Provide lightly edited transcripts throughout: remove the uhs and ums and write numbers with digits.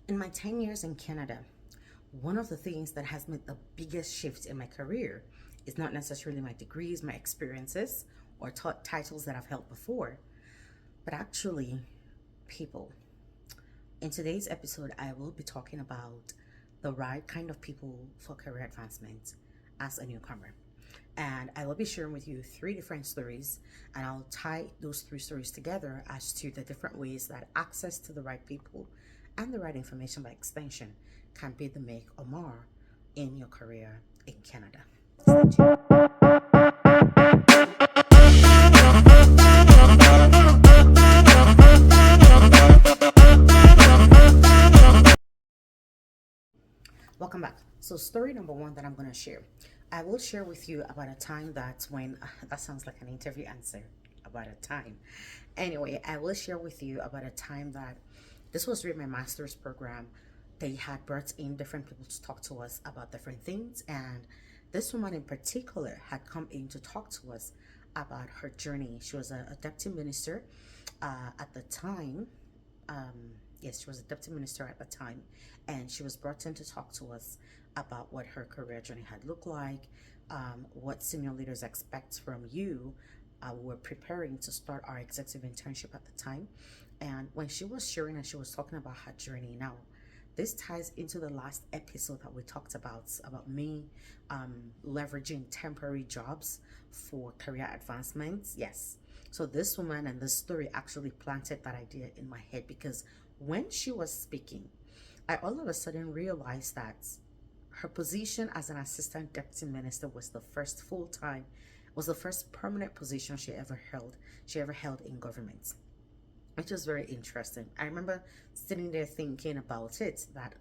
In my 10 years in Canada, one of the things that has made the biggest shift in my career is not necessarily my degrees, my experiences, or titles that I've held before, but actually people. In today's episode, I will be talking about the right kind of people for career advancement as a newcomer. And I will be sharing with you three different stories, and I'll tie those three stories together as to the different ways that access to the right people and the right information by extension can be the make or mar in your career in Canada. Stay tuned. Welcome back. So, story number one that I'm going to share. I will share with you about a time that when that sounds like an interview answer about a time. Anyway, I will share with you about a time that this was during my master's program. They had brought in different people to talk to us about different things, and this woman in particular had come in to talk to us about her journey. She was a deputy minister at the time. Yes, she was a deputy minister at the time, and she was brought in to talk to us about what her career journey had looked like, what senior leaders expect from you. We were preparing to start our executive internship at the time, and when she was sharing and she was talking about her journey now, this ties into the last episode that we talked about me leveraging temporary jobs for career advancements. Yes. So this woman and this story actually planted that idea in my head because when she was speaking, I all of a sudden realized that her position as an assistant deputy minister was the first full time, was the first permanent position she ever held. She ever held in government, which was very interesting. I remember sitting there thinking about it that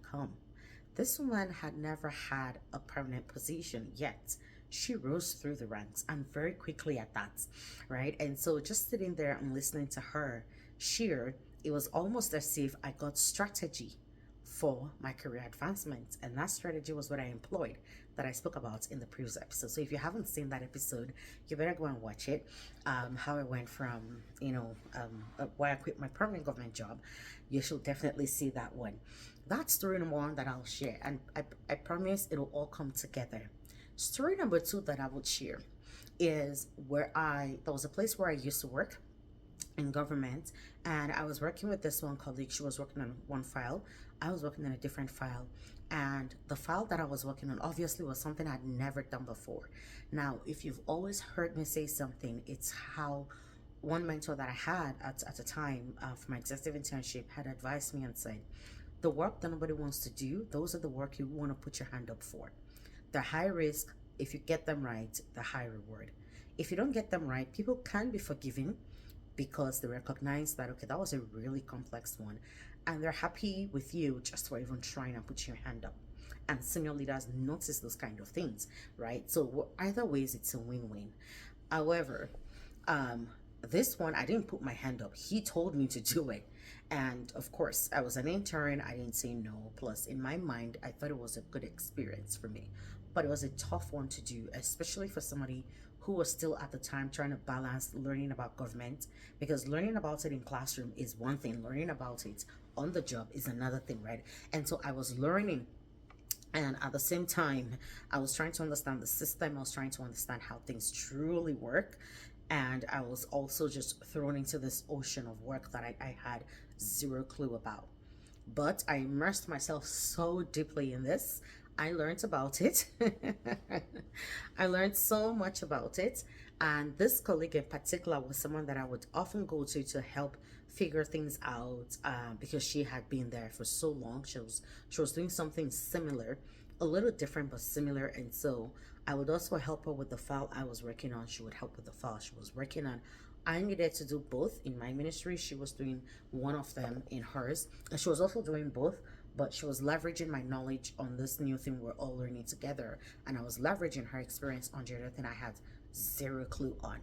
this woman had never had a permanent position yet. She rose through the ranks and very quickly at that, right? And so just sitting there and listening to her share, it was almost as if I got strategy for my career advancement. And that strategy was what I employed that I spoke about in the previous episode. So if you haven't seen that episode, you better go and watch it. How I went from, why I quit my permanent government job. You should definitely see that one. That's story number one that I'll share. And I promise it'll all come together. Story number two that I would share is there was a place where I used to work in government, and I was working with this one colleague. She was working on one file, I was working on a different file, and the file that I was working on obviously was something I'd never done before. Now, if you've always heard me say something, it's how one mentor that I had at the time for my executive internship had advised me and said, the work that nobody wants to do, those are the work you want to put your hand up for. They're high risk. If you get them right, the high reward. If you don't get them right, people can be forgiving because they recognize that, okay, that was a really complex one, and they're happy with you just for even trying and put your hand up. And senior leaders notice those kind of things, right? So either ways, it's a win-win. However, this one, I didn't put my hand up. He told me to do it. And of course, I was an intern. I didn't say no. Plus, in my mind, I thought it was a good experience for me. But it was a tough one to do, especially for somebody who was still at the time trying to balance learning about government, because learning about it in classroom is one thing, learning about it on the job is another thing, right? And so I was learning, and at the same time I was trying to understand the system. I was trying to understand how things truly work, and I was also just thrown into this ocean of work that I had zero clue about. But I immersed myself so deeply in this. I learned about it. I learned so much about it. And this colleague in particular was someone that I would often go to help figure things out, because she had been there for so long. She was doing something similar, a little different but similar. And so I would also help her with the file I was working on. She would help with the file she was working on. I needed to do both in my ministry. She was doing one of them in hers, and she was also doing both, but she was leveraging my knowledge on this new thing we're all learning together, and I was leveraging her experience on the other thing I had zero clue on.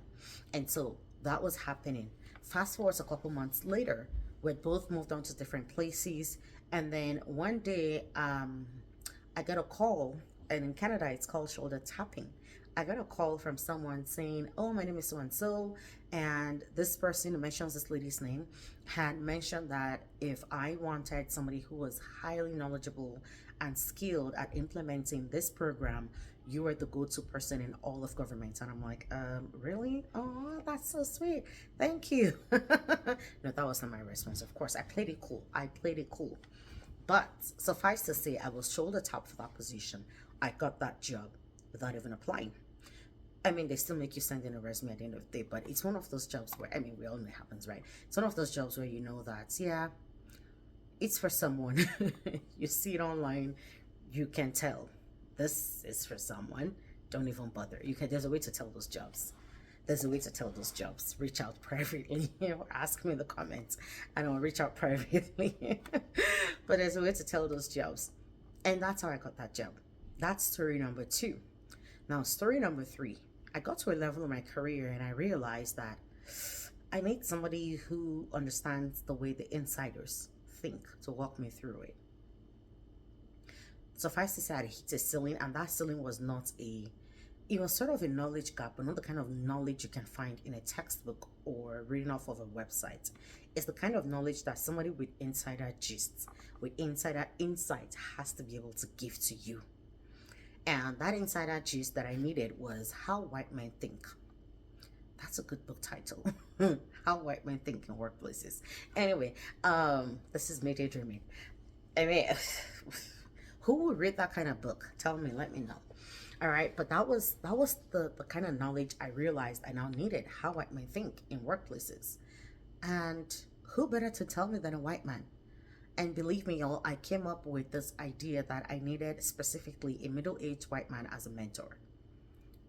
And so that was happening. Fast forward a couple months later, we'd both moved on to different places, and then one day I got a call, and in Canada it's called shoulder tapping. I got a call from someone saying, "Oh, my name is so and so," and this person who mentions this lady's name had mentioned that if I wanted somebody who was highly knowledgeable and skilled at implementing this program, you were the go-to person in all of government. And I'm like, really? Oh, that's so sweet. Thank you. No, that wasn't my response. Of course, I played it cool. I played it cool. But suffice to say, I was shoulder top for that position. I got that job without even applying. I mean, they still make you send in a resume at the end of the day, but it's one of those jobs where, I mean, we all know it happens, right? It's one of those jobs where you know that, yeah, it's for someone. You see it online, you can tell this is for someone. Don't even bother. There's a way to tell those jobs. There's a way to tell those jobs. Reach out privately or ask me in the comments and I'll reach out privately. But there's a way to tell those jobs. And that's how I got that job. That's story number 2. Now, story number 3, I got to a level in my career and I realized that I need somebody who understands the way the insiders think to walk me through it. Suffice to say, I hit a ceiling, and that ceiling was not it was sort of a knowledge gap, but not the kind of knowledge you can find in a textbook or reading off of a website. It's the kind of knowledge that somebody with insider gists, with insider insight has to be able to give to you. And that insider gist that I needed was How White Men Think. That's a good book title. How White Men Think in Workplaces. Anyway, this is me daydreaming. I mean, who would read that kind of book? Tell me, let me know. All right, but that was the kind of knowledge I realized I now needed. How white men think in workplaces. And who better to tell me than a white man? And believe me, y'all, I came up with this idea that I needed specifically a middle-aged white man as a mentor.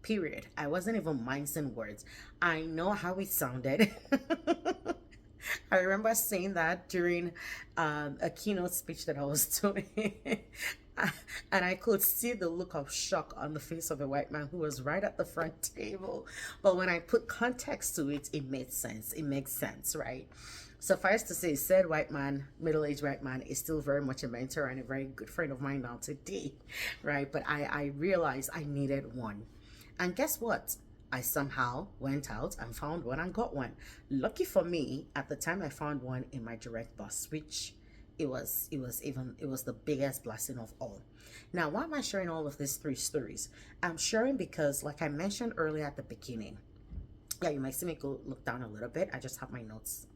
Period. I wasn't even mincing words. I know how it sounded. I remember saying that during a keynote speech that I was doing. And I could see the look of shock on the face of a white man who was right at the front table. But when I put context to it, it made sense. It makes sense, right? Suffice to say, said white man, middle-aged white man, is still very much a mentor and a very good friend of mine now today, right? But I realized I needed one. And guess what? I somehow went out and found one and got one. Lucky for me, at the time I found one in my direct boss, which it was the biggest blessing of all. Now, why am I sharing all of these 3 stories? I'm sharing because, like I mentioned earlier at the beginning, yeah, you might see me go look down a little bit. I just have my notes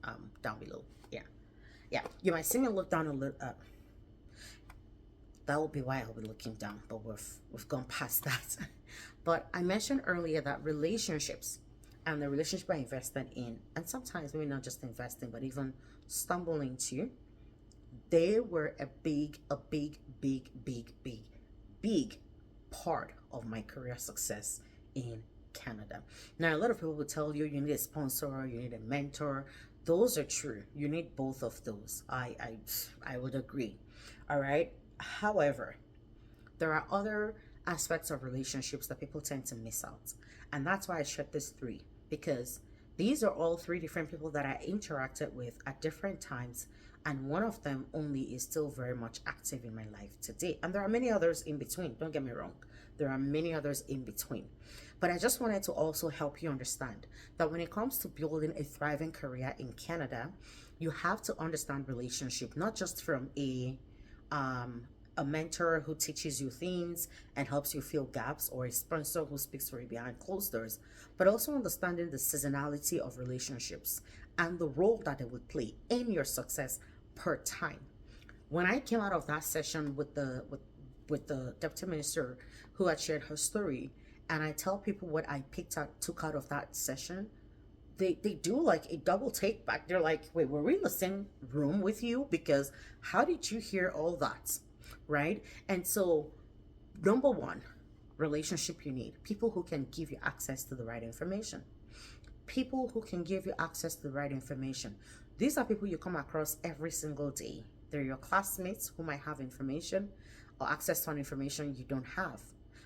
down below. Yeah, you might see me look down a little. That will be why I'll be looking down, but we've gone past that. But I mentioned earlier that relationships and the relationship I invested in, and sometimes maybe not just investing, but even stumbling into, they were a big part of my career success in Canada. Now, a lot of people will tell you you need a sponsor, you need a mentor. Those are true. You need both of those. I would agree. All right. However, there are other aspects of relationships that people tend to miss out. And that's why I shared this 3, because these are all 3 different people that I interacted with at different times. And one of them only is still very much active in my life today. And there are many others in between. Don't get me wrong. There are many others in between. But I just wanted to also help you understand that when it comes to building a thriving career in Canada, you have to understand relationship, not just from a mentor who teaches you things and helps you fill gaps, or a sponsor who speaks for you behind closed doors, but also understanding the seasonality of relationships and the role that they would play in your success per time. When I came out of that session with the deputy minister who had shared her story, and I tell people what I took out of that session, they do like a double take back. They're like, wait, were we in the same room with you? Because how did you hear all that? Right? And so, number 1, relationship you need. People who can give you access to the right information. People who can give you access to the right information. These are people you come across every single day. They're your classmates who might have information or access to information you don't have,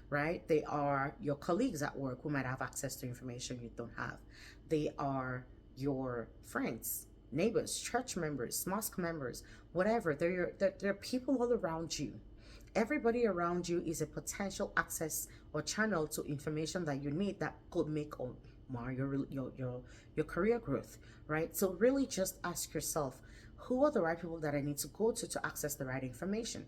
right? They are your colleagues at work who might have access to information you don't have. They are your friends, neighbors, church members, mosque members, whatever. They're people all around you. Everybody around you is a potential access or channel to information that you need that could make or mar your career growth, right? So really just ask yourself, who are the right people that I need to go to access the right information?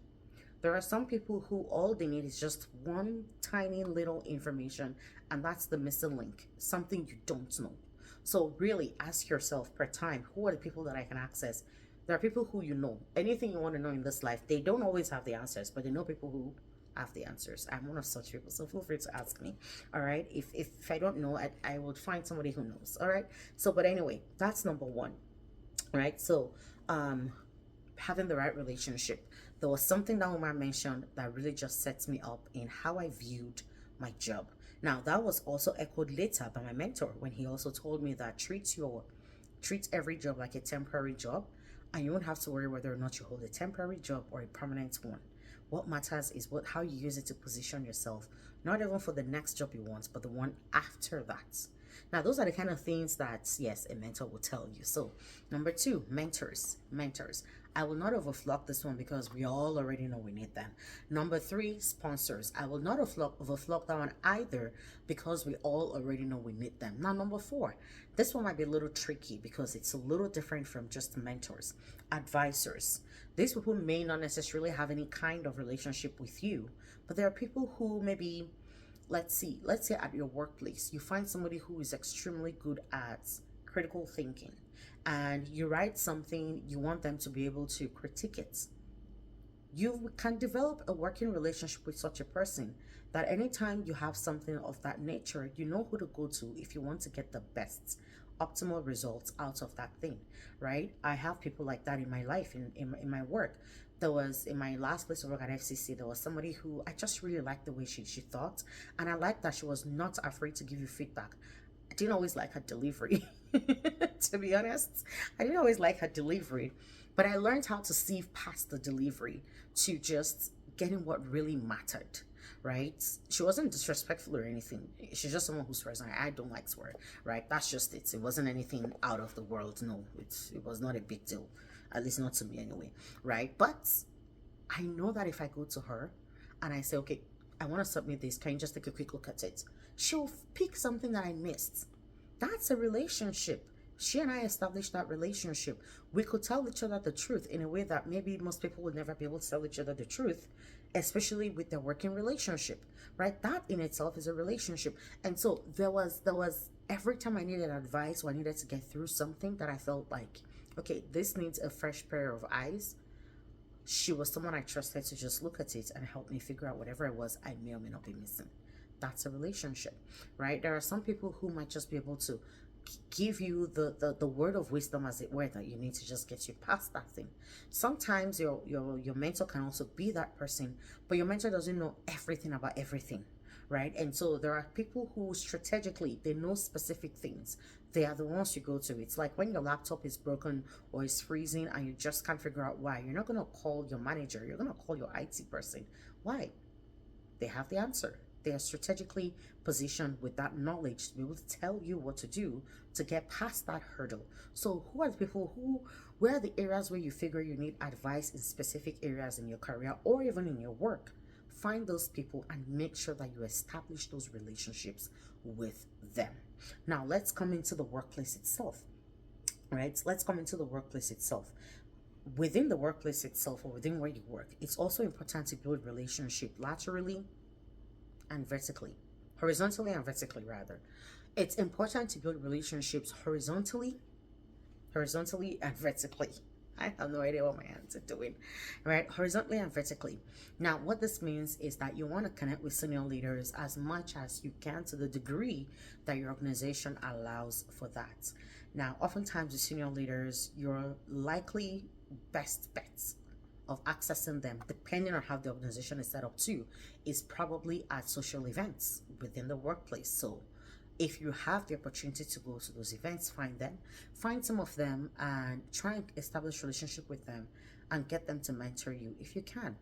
There are some people who all they need is just one tiny little information, and that's the missing link, something you don't know. So really ask yourself per time, who are the people that I can access? There are people who you know. Anything you want to know in this life, they don't always have the answers, but they know people who have the answers. I'm one of such people, so feel free to ask me. All right. If I don't know, I will find somebody who knows. All right. So, but anyway, that's number one. Right. So, um, having the right relationship. There was something that Omar mentioned that really just sets me up in how I viewed my job. Now that was also echoed later by my mentor when he also told me that treat every job like a temporary job, and you won't have to worry whether or not you hold a temporary job or a permanent one. What matters is how you use it to position yourself, not even for the next job you want, but the one after that. Now, those are the kind of things that, yes, a mentor will tell you. So, number two, mentors. Mentors. I will not overflock this one because we all already know we need them. Number three, sponsors. I will not overflock that one either because we all already know we need them. Now, number four, this one might be a little tricky because it's a little different from just mentors. Advisors. These people may not necessarily have any kind of relationship with you, but there are people who maybe, let's say at your workplace you find somebody who is extremely good at critical thinking, and you write something, you want them to be able to critique it. You can develop a working relationship with such a person that anytime you have something of that nature, you know who to go to if you want to get the best optimal results out of that thing, right? I have people like that in my life, in my work. There was in my last place of work at FCC, there was somebody who I just really liked the way she thought, and I liked that she was not afraid to give you feedback. I didn't always like her delivery, to be honest. I didn't always like her delivery, but I learned how to see past the delivery to just getting what really mattered, right? She wasn't disrespectful or anything. She's just someone who swears. I don't like swear, right? That's just it. It wasn't anything out of the world. No, it was not a big deal, at least not to me anyway, right? But I know that if I go to her and I say, okay, I want to submit this, can you just take a quick look at it? She'll pick something that I missed. That's a relationship. She and I established that relationship. We could tell each other the truth in a way that maybe most people would never be able to tell each other the truth, especially with their working relationship, right? That in itself is a relationship. And so there was every time I needed advice or I needed to get through something that I felt like, okay, this needs a fresh pair of eyes. She was someone I trusted to just look at it and help me figure out whatever it was I may or may not be missing. That's a relationship, right? There are some people who might just be able to give you the word of wisdom, as it were, that you need to just get you past that thing. Sometimes your mentor can also be that person, but your mentor doesn't know everything about everything, right? And so there are people who strategically they know specific things. They are the ones you go to. It's like when your laptop is broken or is freezing and you just can't figure out why. You're not going to call your manager, you're going to call your IT person. Why? They have the answer. They are strategically positioned with that knowledge to be able to tell you what to do to get past that hurdle. So who are the people where are the areas where you figure you need advice in specific areas in your career or even in your work? Find those people and make sure that you establish those relationships with them. Now let's come into the workplace itself, right? Let's come into the workplace itself. Within the workplace itself or within where you work, it's also important to build relationship laterally and vertically, horizontally and vertically rather. It's important to build relationships horizontally and vertically. I have no idea what my hands are doing, right? Horizontally and vertically. Now, what this means is that you want to connect with senior leaders as much as you can to the degree that your organization allows for that. Now, oftentimes with senior leaders, your likely best bets of accessing them, depending on how the organization is set up too, is probably at social events within the workplace. So if you have the opportunity to go to those events, find some of them and try and establish relationship with them and get them to mentor you if you can.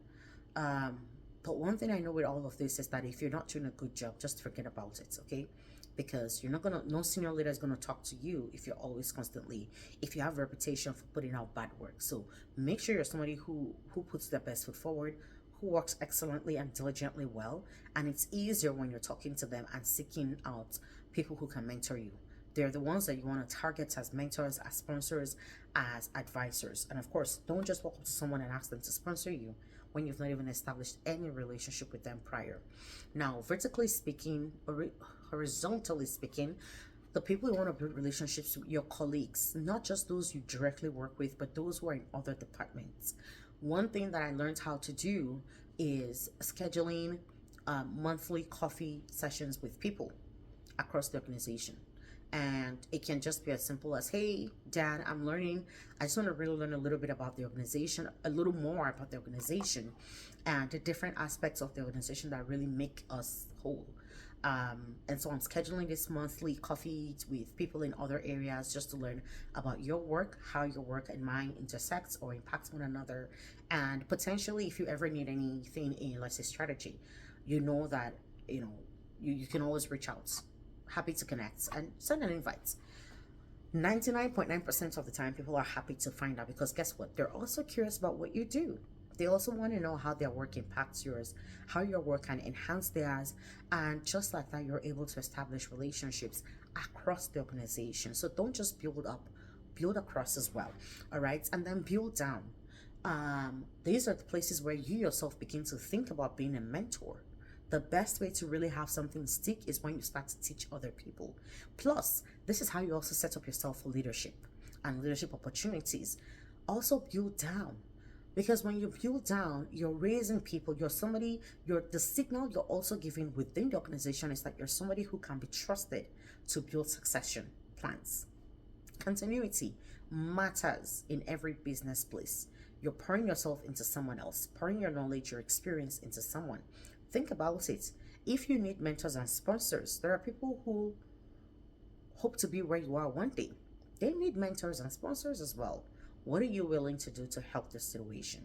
But one thing I know with all of this is that if you're not doing a good job, just forget about it, okay? Because no senior leader is gonna talk to you if you're always constantly, if you have a reputation for putting out bad work. So make sure you're somebody who puts their best foot forward, who works excellently and diligently well, and it's easier when you're talking to them and seeking out people who can mentor you. They're the ones that you want to target as mentors, as sponsors, as advisors. And of course, don't just walk up to someone and ask them to sponsor you when you've not even established any relationship with them prior. Now, vertically speaking, or horizontally speaking, the people you want to build relationships with, your colleagues, not just those you directly work with, but those who are in other departments. One thing that I learned how to do is scheduling monthly coffee sessions with people across the organization. And it can just be as simple as, hey, Dan, I'm learning. I just want to really learn a little bit about the organization, a little more about the organization and the different aspects of the organization that really make us whole. And so I'm scheduling this monthly coffee with people in other areas just to learn about your work, how your work and mine intersects or impacts one another. And potentially, if you ever need anything in, let's say, strategy, you know that, you can always reach out. Happy to connect and send an invite. 99.9% of the time, people are happy to find out because guess what? They're also curious about what you do. They also want to know how their work impacts yours, how your work can enhance theirs, and just like that, you're able to establish relationships across the organization. So don't just build up, build across as well. All right, and then build down. These are the places where you yourself begin to think about being a mentor. The best way to really have something stick is when you start to teach other people. Plus, this is how you also set up yourself for leadership and leadership opportunities. Also build down. Because when you build down, you're raising people, the signal you're also giving within the organization is that you're somebody who can be trusted to build succession plans. Continuity matters in every business place. You're pouring yourself into someone else, pouring your knowledge, your experience into someone. Think about it. If you need mentors and sponsors, there are people who hope to be where you are one day. They need mentors and sponsors as well. What are you willing to do to help this situation,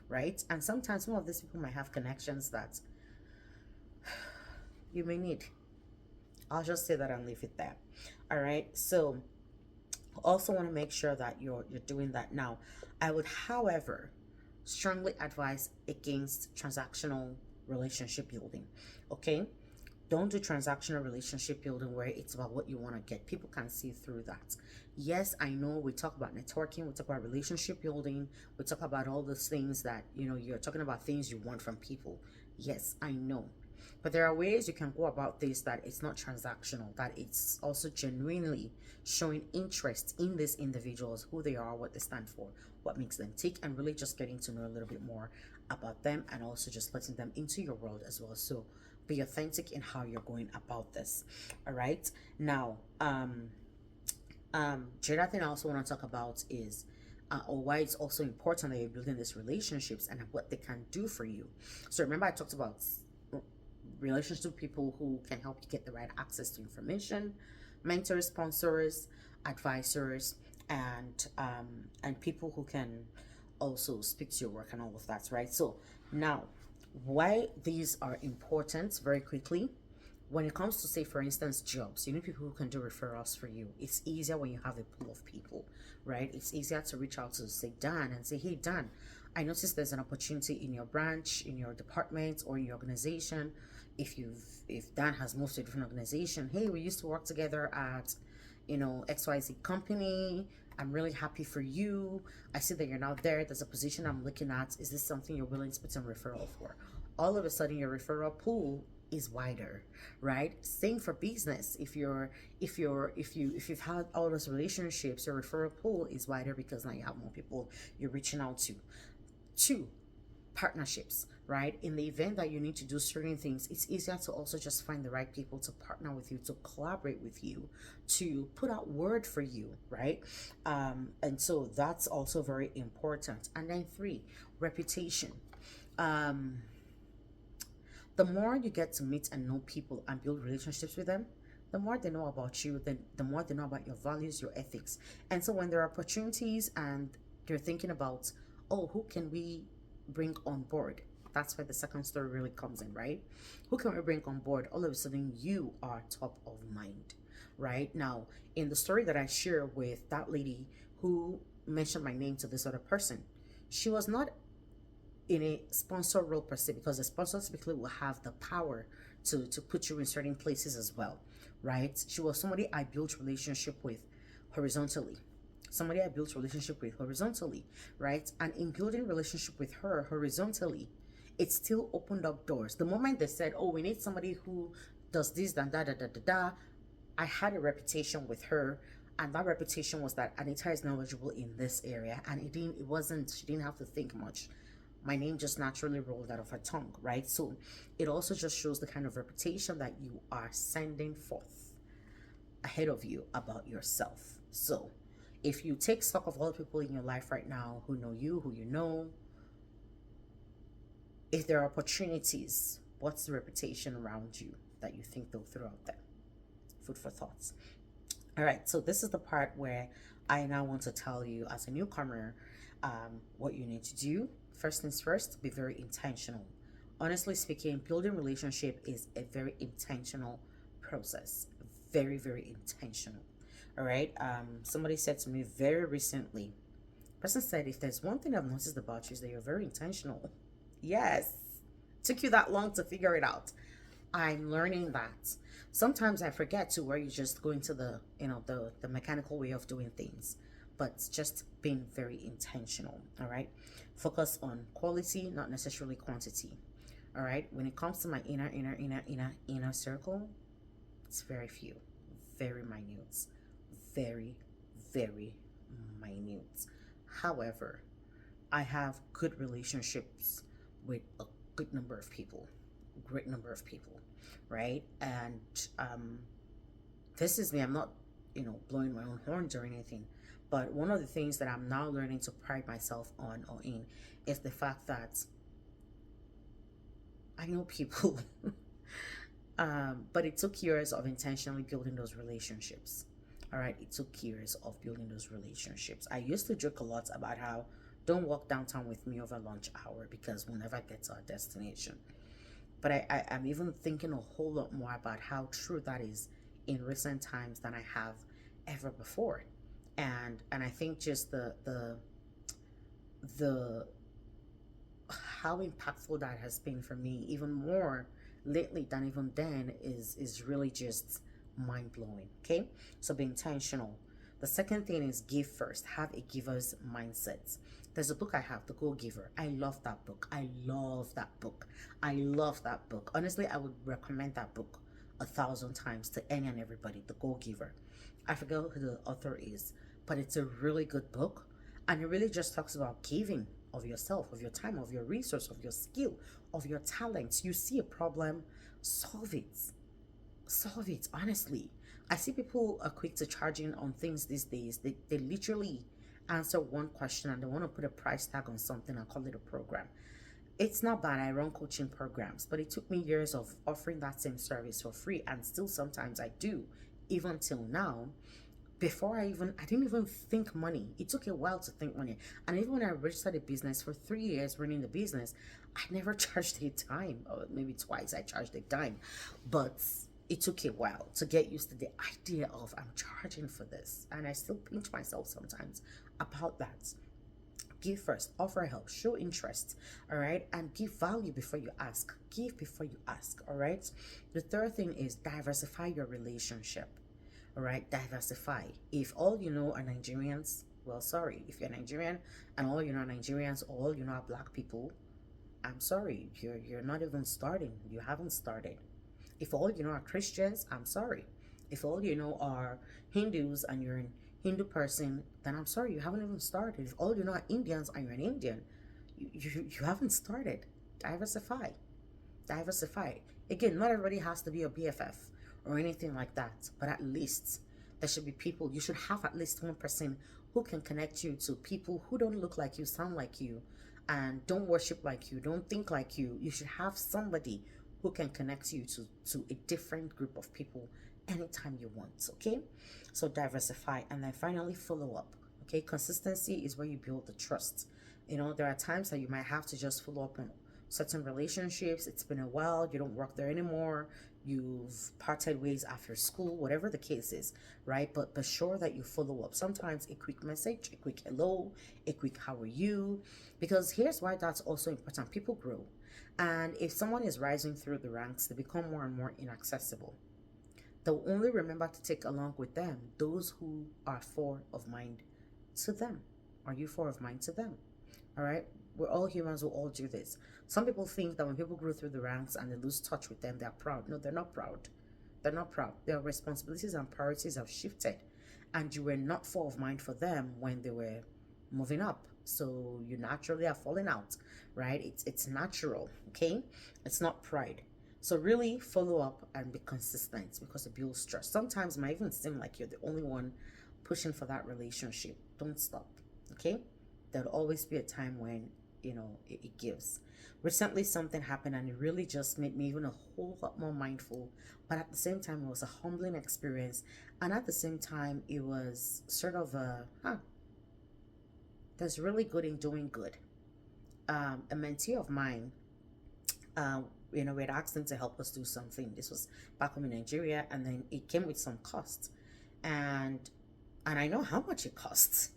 right? And sometimes some of these people might have connections that you may need. I'll just say that and leave it there. All right. So also want to make sure that you're doing that. Now, I would, however, strongly advise against transactional relationship building. Okay. Don't do transactional relationship building where it's about what you want to get. People can see through that. Yes, I know we talk about networking, we talk about relationship building, we talk about all those things that, you're talking about things you want from people. Yes, I know. But there are ways you can go about this that it's not transactional, that it's also genuinely showing interest in these individuals, who they are, what they stand for, what makes them tick, and really just getting to know a little bit more about them and also just letting them into your world as well. So be authentic in how you're going about this. All right. Now, the other thing I also want to talk about is or why it's also important that you're building these relationships and what they can do for you. So remember, I talked about relationships with people who can help you get the right access to information, mentors, sponsors, advisors, and people who can also speak to your work and all of that, right? So now, why these are important very quickly. When it comes to, say, for instance, jobs, you need people who can do referrals for you. It's easier when you have a pool of people, right? It's easier to reach out to, say, Dan and say, hey, Dan, I noticed there's an opportunity in your branch, in your department, or in your organization. If Dan has moved to a different organization, hey, we used to work together at, XYZ company. I'm really happy for you. I see that you're now there. There's a position I'm looking at. Is this something you're willing to put some referral for? All of a sudden, your referral pool is wider, right? Same for business. If you've had all those relationships, your referral pool is wider because now you have more people you're reaching out to. 2, partnerships, right? In the event that you need to do certain things, it's easier to also just find the right people to partner with you, to collaborate with you, to put out word for you, right? And so that's also very important. And then 3, reputation. The more you get to meet and know people and build relationships with them, the more they know about you, the more they know about your values, your ethics. And so when there are opportunities and you're thinking about, oh, who can we bring on board? That's where the second story really comes in, right? Who can we bring on board? All of a sudden, you are top of mind, right? Now, in the story that I share with that lady who mentioned my name to this other person, she was not in a sponsor role per se, because the sponsor typically will have the power to put you in certain places as well, right? She was somebody I built relationship with horizontally, somebody I built relationship with horizontally, right? And in building relationship with her horizontally, it still opened up doors. The moment they said, oh, we need somebody who does this, da da da da da da, I had a reputation with her, and that reputation was that Anita is knowledgeable in this area, and it wasn't, she didn't have to think much. My name just naturally rolled out of her tongue, right? So it also just shows the kind of reputation that you are sending forth ahead of you about yourself. So if you take stock of all the people in your life right now who know you, who you know, if there are opportunities, what's the reputation around you that you think they'll throw out there? Food for thoughts. All right, so this is the part where I now want to tell you as a newcomer what you need to do. First things first, be very intentional. Honestly speaking, building relationship is a very intentional process. Very, very intentional. All right. Somebody said to me very recently, person said, if there's one thing I've noticed about you is that you're very intentional. Yes. Took you that long to figure it out. I'm learning that. Sometimes I forget to where you just go into the, the mechanical way of doing things, but just being very intentional. All right. Focus on quality, not necessarily quantity. All right. When it comes to my inner circle, it's very few, very minute, very, very minute. However, I have good relationships with a good number of people, great number of people, right? And this is me. I'm not, blowing my own horns or anything, but one of the things that I'm now learning to pride myself on or in is the fact that I know people, but it took years of intentionally building those relationships. All right, it took years of building those relationships. I used to joke a lot about how don't walk downtown with me over lunch hour because we'll never get to our destination. But I'm even thinking a whole lot more about how true that is in recent times than I have ever before. And I think just the how impactful that has been for me, even more lately than even then, is really just mind blowing. Okay, so be intentional. The second thing is give first. Have a giver's mindset. There's a book I have, The Go Giver. I love that book. I love that book. I love that book. Honestly, I would recommend that book 1,000 times to any and everybody. The Go Giver. I forget who the author is, but it's a really good book, and it really just talks about giving of yourself, of your time, of your resource, of your skill, of your talents. You see a problem, solve it. Solve it, honestly. I see people are quick to charging on things these days. They literally answer one question and they want to put a price tag on something and call it a program. It's not bad. I run coaching programs, but it took me years of offering that same service for free, and still sometimes I do, even till now. Before I didn't even think money. It took a while to think money. And even when I registered a business for 3 years running the business, I never charged a dime, or maybe twice I charged a dime. But it took a while to get used to the idea of I'm charging for this. And I still pinch myself sometimes about that. Give first, offer help, show interest, all right, and give value before you ask. Give before you ask, all right. The third thing is diversify your relationship, all right. Diversify. If all you know are Nigerians, well, sorry. If you're Nigerian and all you know are Nigerians, all you know are black people, I'm sorry, you're not even starting. You haven't started. If all you know are Christians, I'm sorry. If all you know are Hindus and you're an Hindu person, then I'm sorry, you haven't even started. If all you know are Indians and you're an Indian, you haven't started. Diversify. Diversify. Again, not everybody has to be a BFF or anything like that, but at least there should be people. You should have at least one person who can connect you to people who don't look like you, sound like you, and don't worship like you, don't think like you. You should have somebody who can connect you to a different group of people anytime you want. Okay, so diversify. And then finally, follow up. Okay, consistency is where you build the trust. There are times that you might have to just follow up on certain relationships. It's been a while, you don't work there anymore, you've parted ways after school, whatever the case is, right? But sure that you follow up. Sometimes a quick message, a quick hello, a quick how are you? Because here's why that's also important. People grow. And if someone is rising through the ranks, they become more and more inaccessible. They'll only remember to take along with them those who are four of mind to them. Are you four of mind to them? All right. We're all humans. We'll all do this. Some people think that when people grow through the ranks and they lose touch with them, they're proud. No, they're not proud. They're not proud. Their responsibilities and priorities have shifted, and you were not full of mind for them when they were moving up. So you naturally are falling out, right? It's natural, okay? It's not pride. So really follow up and be consistent because it builds trust. Sometimes it might even seem like you're the only one pushing for that relationship. Don't stop, okay? There'll always be a time when it gives. Recently something happened and it really just made me even a whole lot more mindful, but at the same time it was a humbling experience, and at the same time it was sort of there's really good in doing good. A mentee of mine, we had asked him to help us do something. This was back home in Nigeria, and then it came with some costs, and I know how much it costs,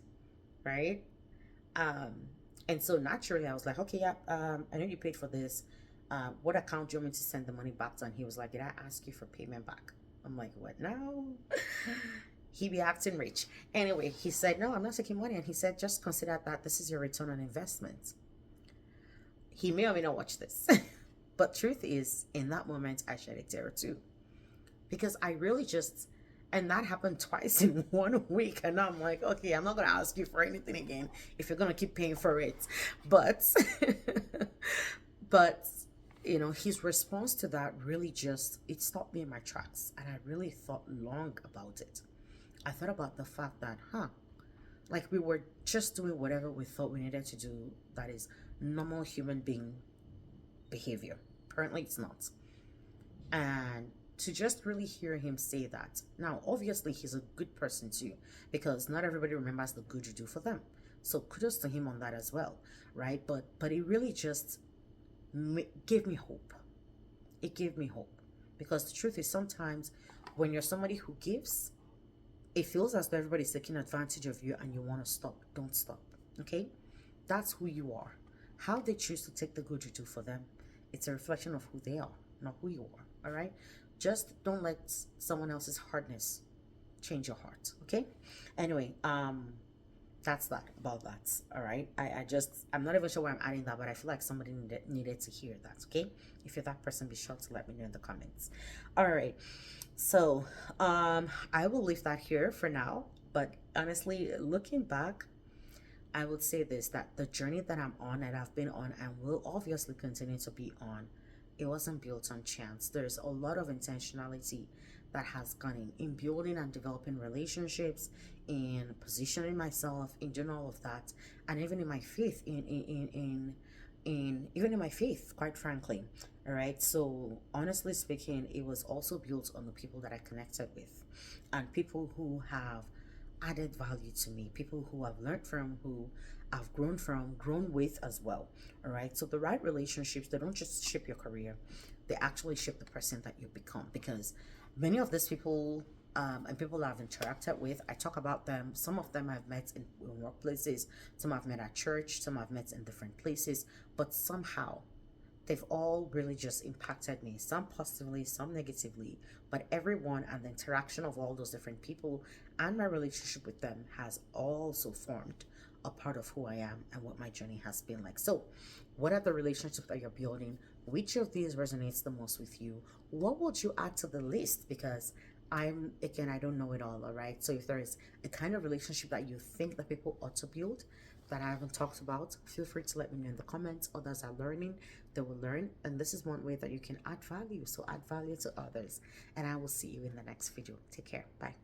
right? And so naturally I was like, okay, yeah, I know you paid for this. What account do you want me to send the money back to? And he was like, did I ask you for payment back? I'm like, what now? He be acting rich. Anyway, he said, no, I'm not taking money. And he said, just consider that this is your return on investment. He may or may not watch this. But truth is, in that moment, I shed a tear or two. Because I really just, and that happened twice in 1 week. And I'm like, okay, I'm not going to ask you for anything again if you're going to keep paying for it. But, but, his response to that really just, it stopped me in my tracks. And I really thought long about it. I thought about the fact that, like we were just doing whatever we thought we needed to do that is normal human being behavior. Apparently it's not. And to just really hear him say that. Now, obviously, he's a good person too, because not everybody remembers the good you do for them. So kudos to him on that as well, right? But it really just gave me hope. It gave me hope. Because the truth is, sometimes when you're somebody who gives, it feels as though everybody's taking advantage of you and you want to stop. Don't stop, okay? That's who you are. How they choose to take the good you do for them, it's a reflection of who they are, not who you are, all right? Just don't let someone else's hardness change your heart, okay? Anyway, that's that about that, all right? I'm not even sure why I'm adding that, but I feel like somebody needed to hear that, okay? If you're that person, be sure to let me know in the comments. All right, so I will leave that here for now, but honestly, looking back, I would say this, that the journey that I'm on and I've been on and will obviously continue to be on, it wasn't built on chance. There's a lot of intentionality that has gone in building and developing relationships, in positioning myself, in doing all of that, and even in my faith, even in my faith, quite frankly. All right. So honestly speaking, it was also built on the people that I connected with, and people who have added value to me, people who I've learned from, who I've grown with as well. All right. So the right relationships, they don't just shape your career, they actually shape the person that you become. Because many of these people and people I've interacted with, I talk about them. Some of them I've met in workplaces, some I've met at church, some I've met in different places, but somehow they've all really just impacted me, some positively, some negatively, but everyone and the interaction of all those different people and my relationship with them has also formed a part of who I am and what my journey has been like. So what are the relationships that you're building? Which of these resonates the most with you? What would you add to the list? Because I don't know it all right? So if there is a kind of relationship that you think that people ought to build that I haven't talked about, feel free to let me know in the comments. Others are learning, they will learn, and this is one way that you can add value. So add value to others, and I will see you in the next video. Take care. Bye.